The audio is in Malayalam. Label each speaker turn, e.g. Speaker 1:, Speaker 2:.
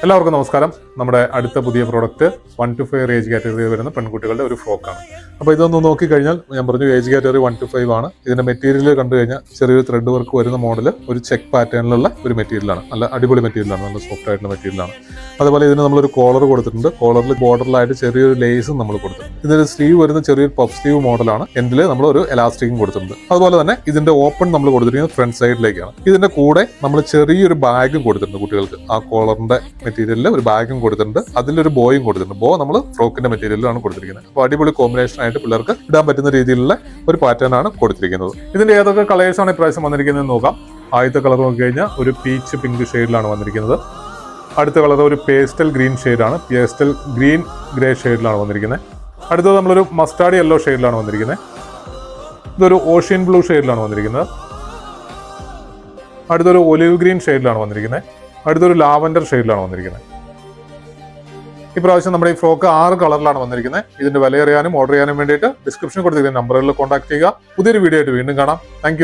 Speaker 1: എല്ലാവർക്കും നമസ്കാരം. നമ്മുടെ അടുത്ത പുതിയ പ്രോഡക്റ്റ് 1 to 5 ഏജ് കാറ്റഗറി വരുന്ന പെൺകുട്ടികളുടെ ഒരു ഫ്രോക്കാണ്. അപ്പോൾ ഇതൊന്ന് നോക്കിക്കഴിഞ്ഞാൽ ഞാൻ പറഞ്ഞു ഏജ് കാറ്റഗറി 1 to 5 ആണ്. ഇതിന്റെ മെറ്റീരിയൽ കണ്ടു കഴിഞ്ഞാൽ ചെറിയൊരു ത്രെഡ് വർക്ക് വരുന്ന മോഡൽ, ഒരു ചെക്ക് പാറ്റേണിലുള്ള ഒരു മെറ്റീരിയലാണ്. നല്ല അടിപൊളി മെറ്റീരിയലാണ്, നല്ല സോഫ്റ്റ് ആയിട്ടുള്ള മെറ്റീരിയലാണ്. അതുപോലെ ഇതിന് നമ്മളൊരു കോളർ കൊടുത്തിട്ടുണ്ട്. കോളറിൽ ബോർഡറിലായിട്ട് ചെറിയൊരു ലേസും നമ്മൾ കൊടുത്തിട്ടുണ്ട്. ഇതിന്റെ സ്ലീവ് വരുന്ന ചെറിയൊരു പഫ് സ്ലീവ് മോഡലാണ്. എൻഡിൽ നമ്മൾ ഒരു എലാസ്റ്റിക്കും കൊടുത്തിട്ടുണ്ട്. അതുപോലെ തന്നെ ഇതിന്റെ ഓപ്പൺ നമ്മൾ കൊടുത്തിരിക്കുന്നത് ഫ്രണ്ട് സൈഡിലേക്കാണ്. ഇതിന്റെ കൂടെ നമ്മൾ ചെറിയൊരു ബാഗും കൊടുത്തിട്ടുണ്ട് കുട്ടികൾക്ക്. ആ കോളറിന്റെ മെറ്റീരിയലിൽ ഒരു ബാഗും കൊടുത്തിട്ടുണ്ട്, അതിലൊരു ബോയും കൊടുത്തിട്ടുണ്ട്. ബോ നമ്മൾ ഫ്രോക്കിന്റെ മെറ്റീരിയലാണ് കൊടുത്തിരിക്കുന്നത്. അപ്പോൾ അടിപൊളി കോമ്പിനേഷൻ ആയിട്ട് പിള്ളേർക്ക് ഇടാൻ പറ്റുന്ന രീതിയിലുള്ള ഒരു പാറ്റേൺ ആണ് കൊടുത്തിരിക്കുന്നത്. ഇതിന്റെ ഏതൊക്കെ കളേഴ്സാണ് ഇപ്രാവശ്യം വന്നിരിക്കുന്നത് നോക്കാം. ആദ്യത്തെ കളർ നോക്കി കഴിഞ്ഞാൽ ഒരു പീച്ച് പിങ്ക് ഷെയ്ഡിലാണ് വന്നിരിക്കുന്നത്. അടുത്ത കളർ ഒരു പേസ്റ്റൽ ഗ്രീൻ ഷെയ്ഡാണ്, പേസ്റ്റൽ ഗ്രീൻ ഗ്രേ ഷെയ്ഡിലാണ് വന്നിരിക്കുന്നത്. അടുത്തത് നമ്മളൊരു മസ്റ്റാർഡ് യെല്ലോ ഷെയ്ഡിലാണ് വന്നിരിക്കുന്നത്. ഇതൊരു ഓഷ്യൻ ബ്ലൂ ഷെയ്ഡിലാണ് വന്നിരിക്കുന്നത്. അടുത്തൊരു ഒലിവ് ഗ്രീൻ ഷെയ്ഡിലാണ് വന്നിരിക്കുന്നത്. അടുത്തൊരു ലാവൻഡർ ഷെയ്ഡിലാണ് വന്നിരിക്കുന്നത്. ഇപ്രാവശ്യം നമ്മുടെ ഈ ഫ്രോക്ക് 6 കളറിലാണ് വന്നിരിക്കുന്നത്. ഇതിന്റെ വില അറിയാനും ഓർഡർ ചെയ്യാനും വേണ്ടിയിട്ട് ഡിസ്ക്രിപ്ഷനിൽ കൊടുത്തിരിക്കുന്ന നമ്പറുകളിൽ കോൺടാക്ട് ചെയ്യുക. പുതിയൊരു വീഡിയോ ആയിട്ട് വീണ്ടും കാണാം. താങ്ക്